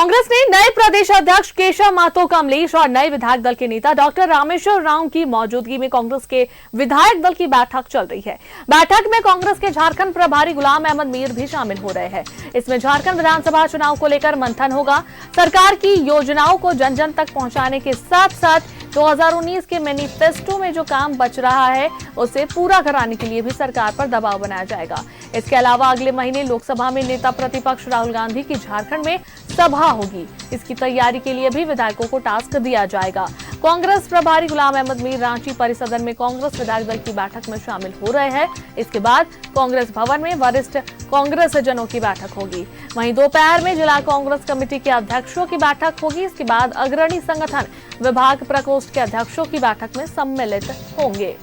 कांग्रेस ने नए प्रदेश अध्यक्ष केशव महतो कमलेश और नए विधायक दल के नेता डॉक्टर रामेश्वर राव की मौजूदगी में कांग्रेस के विधायक दल की बैठक चल रही है। बैठक में कांग्रेस के झारखंड प्रभारी गुलाम अहमद मीर भी शामिल हो रहे हैं। इसमें झारखंड विधानसभा चुनाव को लेकर मंथन होगा। सरकार की योजनाओं को जन जन तक पहुंचाने के साथ साथ 2019 के मैनिफेस्टो में जो काम बच रहा है उसे पूरा कराने के लिए भी सरकार पर दबाव बनाया जाएगा। इसके अलावा अगले महीने लोकसभा में नेता प्रतिपक्ष राहुल गांधी की झारखंड में सभा होगी। इसकी तैयारी के लिए भी विधायकों को टास्क दिया जाएगा। कांग्रेस प्रभारी गुलाम अहमद मीर रांची परिसदन में कांग्रेस विधायक दल की बैठक में शामिल हो रहे हैं। इसके बाद कांग्रेस भवन में वरिष्ठ कांग्रेस जनों की बैठक होगी। वहीं दोपहर में जिला कांग्रेस कमेटी के अध्यक्षों की बैठक होगी। इसके बाद अग्रणी संगठन विभाग प्रकोष्ठ के अध्यक्षों की बैठक में सम्मिलित होंगे।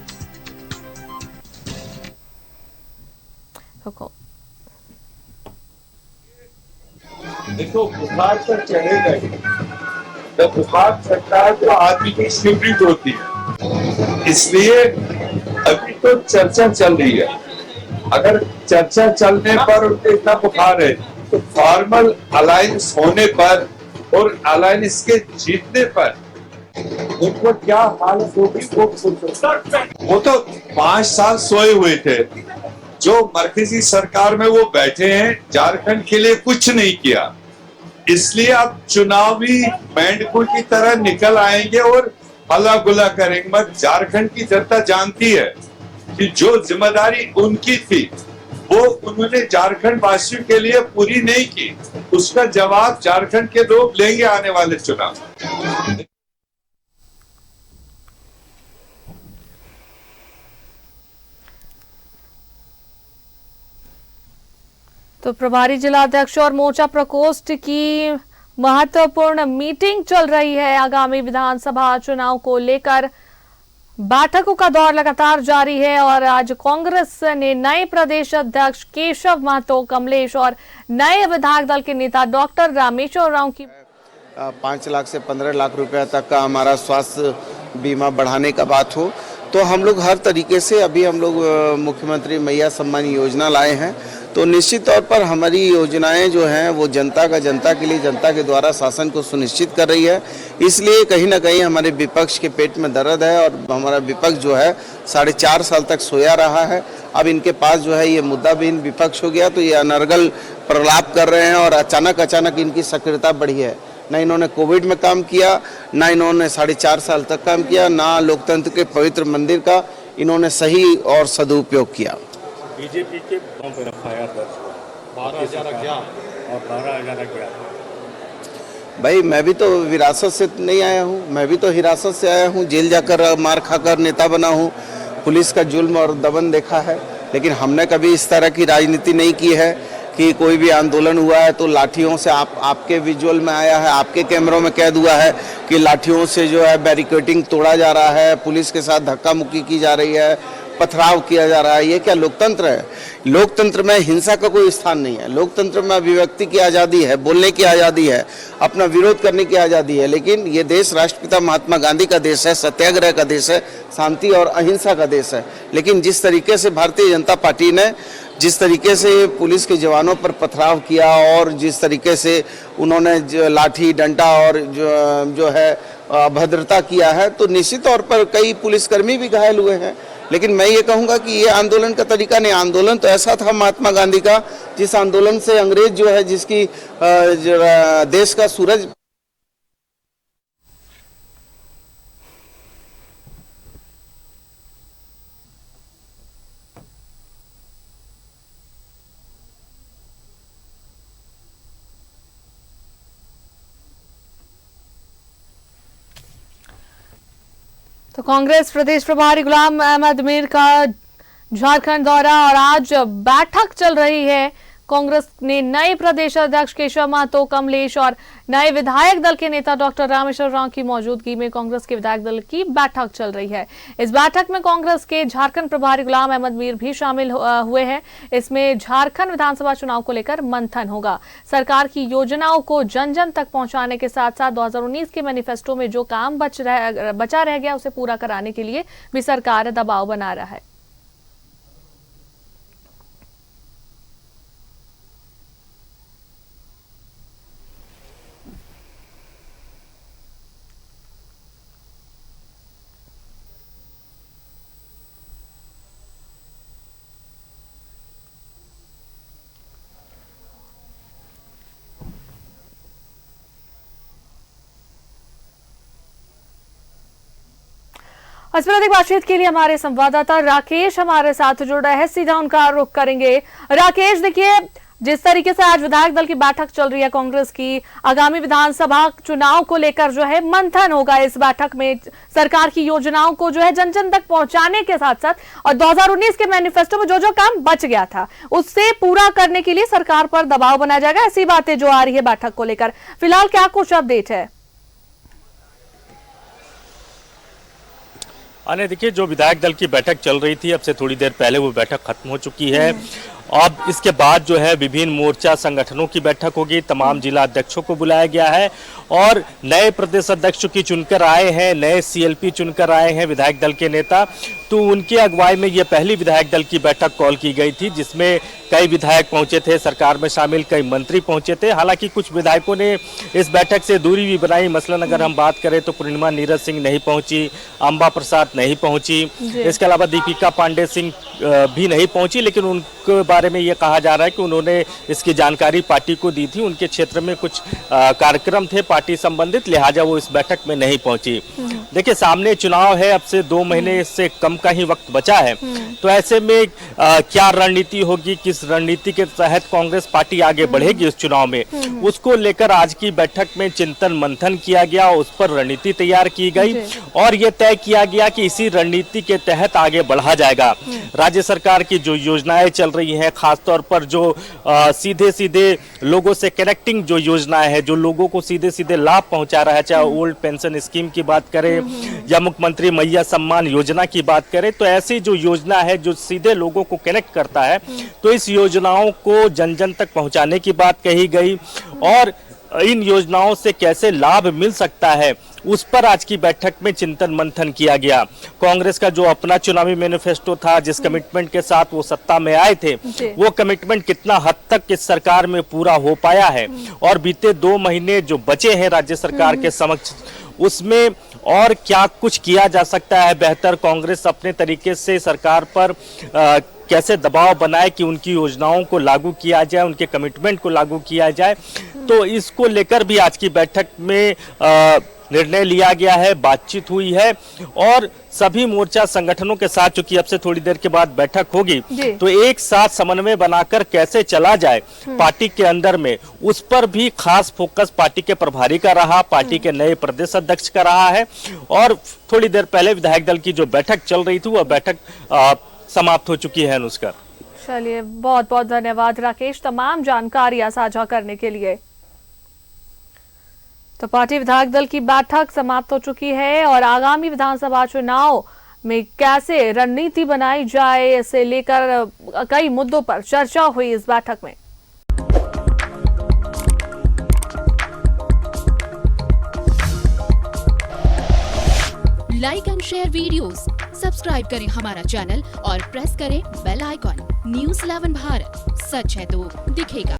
देखो, बुखार पर चढ़ेगा ही। जब बुखार चढ़ता है तो आदमी की स्पीड होती है। इसलिए अभी तो चर्चा चल रही है। अगर चर्चा चलने पर उनको इतना बुखार है तो फॉर्मल अलायंस होने पर और अलायंस के जीतने पर उनको क्या हालत होगी वो तो 5 साल सोए हुए थे। जो मरकजी सरकार में वो बैठे हैं, झारखंड के लिए कुछ नहीं किया। इसलिए अब चुनावी मेंढकों की तरह निकल आएंगे और हल्ला गुल्ला करेंगे। मगर झारखंड की जनता जानती है कि जो जिम्मेदारी उनकी थी वो उन्होंने झारखंड वासियों के लिए पूरी नहीं की। उसका जवाब झारखंड के लोग लेंगे आने वाले चुनाव। तो प्रभारी जिला अध्यक्ष और मोर्चा प्रकोष्ठ की महत्वपूर्ण मीटिंग चल रही है। आगामी विधानसभा चुनाव को लेकर बैठकों का दौर लगातार जारी है और आज कांग्रेस ने नए प्रदेश अध्यक्ष केशव महतो कमलेश और नए विधायक दल के नेता डॉक्टर रामेश्वर राव की 5 लाख से 15 लाख रुपए तक का हमारा स्वास्थ्य बीमा बढ़ाने का बात हो तो हम लोग हर तरीके से अभी हम लोग मुख्यमंत्री मैया सम्मान योजना लाए हैं। तो निश्चित तौर पर हमारी योजनाएं जो हैं वो जनता के लिए जनता के द्वारा शासन को सुनिश्चित कर रही है। इसलिए कहीं ना कहीं हमारे विपक्ष के पेट में दर्द है और हमारा विपक्ष जो है 4.5 साल तक सोया रहा है। अब इनके पास जो है ये मुद्दा विहीन विपक्ष हो गया तो ये अनर्गल प्रलाप कर रहे हैं और अचानक इनकी सक्रियता बढ़ी है। न इन्होंने कोविड में काम किया, ना इन्होंने 4.5 साल तक काम किया, ना लोकतंत्र के पवित्र मंदिर का इन्होंने सही और सदुपयोग किया। बीजेपी के एफआईआर दर्ज हुआ 12,000 अज्ञात और 12,000 अज्ञात। भाई मैं भी तो विरासत से नहीं आया हूँ, मैं भी तो हिरासत से आया हूँ। जेल जाकर मार खाकर नेता बना हूँ, पुलिस का जुल्म और दमन देखा है। लेकिन हमने कभी इस तरह की राजनीति नहीं की है कि कोई भी आंदोलन हुआ है तो लाठियों से आपके विजुअल में आया है, आपके कैमरों में कैद हुआ है कि लाठियों से जो है बैरिकेडिंग तोड़ा जा रहा है, पुलिस के साथ धक्का मुक्की की जा रही है, पथराव किया जा रहा है। ये क्या लोकतंत्र है? लोकतंत्र में हिंसा का कोई स्थान नहीं है। लोकतंत्र में अभिव्यक्ति की आज़ादी है, बोलने की आज़ादी है, अपना विरोध करने की आज़ादी है। लेकिन ये देश राष्ट्रपिता महात्मा गांधी का देश है, सत्याग्रह का देश है, शांति और अहिंसा का देश है। लेकिन जिस तरीके से भारतीय जनता पार्टी ने जिस तरीके से पुलिस के जवानों पर पथराव किया और जिस तरीके से उन्होंने लाठी डंडा और जो है अभद्रता किया है तो निश्चित तौर पर कई पुलिसकर्मी भी घायल हुए हैं। लेकिन मैं ये कहूँगा कि ये आंदोलन का तरीका नहीं। आंदोलन तो ऐसा था महात्मा गांधी का जिस आंदोलन से अंग्रेज जो है जिसकी देश का सूरज तो कांग्रेस प्रदेश प्रभारी गुलाम अहमद मीर का झारखंड दौरा और आज बैठक चल रही है। कांग्रेस ने नए प्रदेश अध्यक्ष केशव महतो कमलेश और नए विधायक दल के नेता डॉक्टर रामेश्वर राव की मौजूदगी में कांग्रेस के विधायक दल की बैठक चल रही है। इस बैठक में कांग्रेस के झारखंड प्रभारी गुलाम अहमद मीर भी शामिल हुए हैं। इसमें झारखंड विधानसभा चुनाव को लेकर मंथन होगा। सरकार की योजनाओं को जन जन तक पहुंचाने के साथ साथ 2019 के मैनिफेस्टो में जो काम बचा रह गया उसे पूरा कराने के लिए भी सरकार दबाव बना रहा है। इस पर अधिक बातचीत के लिए हमारे संवाददाता राकेश हमारे साथ जुड़ रहे हैं, सीधा उनका रुख करेंगे। राकेश, देखिए जिस तरीके से आज विधायक दल की बैठक चल रही है कांग्रेस की, आगामी विधानसभा चुनाव को लेकर जो है मंथन होगा इस बैठक में, सरकार की योजनाओं को जो है जन जन तक पहुंचाने के साथ साथ, और 2019 के मैनिफेस्टो में जो जो काम बच गया था उससे पूरा करने के लिए सरकार पर दबाव बनाया जाएगा, ऐसी बातें जो आ रही है बैठक को लेकर। फिलहाल क्या कुछ अपडेट है? देखिए, जो विधायक दल की बैठक चल रही थी अब से थोड़ी देर पहले वो बैठक खत्म हो चुकी है। अब इसके बाद जो है विभिन्न मोर्चा संगठनों की बैठक होगी, तमाम जिला अध्यक्षों को बुलाया गया है और नए प्रदेश अध्यक्ष की चुनकर आए हैं, नए सीएलपी चुनकर आए हैं विधायक दल के नेता। तो उनकी अगुवाई में ये पहली विधायक दल की बैठक कॉल की गई थी, जिसमें कई विधायक पहुंचे थे, सरकार में शामिल कई मंत्री पहुंचे थे। हालांकि कुछ विधायकों ने इस बैठक से दूरी भी बनाई। मसलन अगर हम बात करें तो पूर्णिमा नीरज सिंह नहीं पहुंची, अंबा प्रसाद नहीं पहुंची, इसके अलावा दीपिका पांडे सिंह भी नहीं पहुंची, लेकिन उनके बारे में ये कहा जा रहा है कि उन्होंने इसकी जानकारी पार्टी को दी थी, उनके क्षेत्र में कुछ कार्यक्रम थे पार्टी संबंधित, लिहाजा वो इस बैठक में नहीं पहुंची। देखिए, सामने चुनाव है, अब से 2 महीने से कम का ही वक्त बचा है, तो ऐसे में क्या रणनीति होगी, किस रणनीति के तहत कांग्रेस पार्टी आगे बढ़ेगी इस चुनाव में, उसको लेकर आज की बैठक में चिंतन मंथन किया गया, उस पर रणनीति तैयार की गई और ये तय किया गया कि इसी रणनीति के तहत आगे बढ़ा जाएगा। राज्य सरकार की जो योजनाएं चल रही हैं, खासतौर पर जो सीधे सीधे लोगों से कनेक्टिंग जो योजनाएं हैं, जो लोगों को सीधे सीधे लाभ पहुंचा रहा है, चाहे ओल्ड पेंशन स्कीम की बात करें या मुख्यमंत्री मैया सम्मान योजना की बात करें, तो ऐसी जो योजना है जो सीधे लोगों को कनेक्ट करता है, तो इस योजनाओं को जन जन तक पहुंचाने की बात कही गई और इन योजनाओं से कैसे लाभ मिल सकता है उस पर आज की बैठक में चिंतन मंथन किया गया। कांग्रेस का जो अपना चुनावी मैनिफेस्टो था, जिस कमिटमेंट के साथ वो सत्ता में आए थे, वो कमिटमेंट कितना हद तक इस सरकार में पूरा हो पाया है और बीते 2 महीने जो बचे हैं राज्य सरकार के समक्ष, उसमें और क्या कुछ किया जा सकता है बेहतर, कांग्रेस अपने तरीके से सरकार पर कैसे दबाव बनाए कि उनकी योजनाओं को लागू किया जाए, उनके कमिटमेंट को लागू किया जाए, तो इसको लेकर भी आज की बैठक में निर्णय लिया गया है, बातचीत हुई है और सभी मोर्चा संगठनों के साथ, चूंकि अब से थोड़ी देर के बाद बैठक होगी, तो एक साथ समन्वय बनाकर कैसे चला जाए पार्टी के अंदर में, उस पर भी खास फोकस पार्टी के प्रभारी का रहा, पार्टी के नए प्रदेश अध्यक्ष का रहा है। और थोड़ी देर पहले विधायक दल की जो बैठक चल रही थी वह बैठक समाप्त हो चुकी है। अनुष्का, चलिए, बहुत बहुत धन्यवाद राकेश तमाम जानकारियां साझा करने के लिए। तो पार्टी विधायक दल की बैठक समाप्त हो चुकी है और आगामी विधानसभा चुनाव में कैसे रणनीति बनाई जाए, इसे लेकर कई मुद्दों पर चर्चा हुई इस बैठक में। Like and share videos, subscribe करें हमारा चैनल और प्रेस करें बेल आइकॉन। न्यूज़ 11 भारत, सच है तो दिखेगा।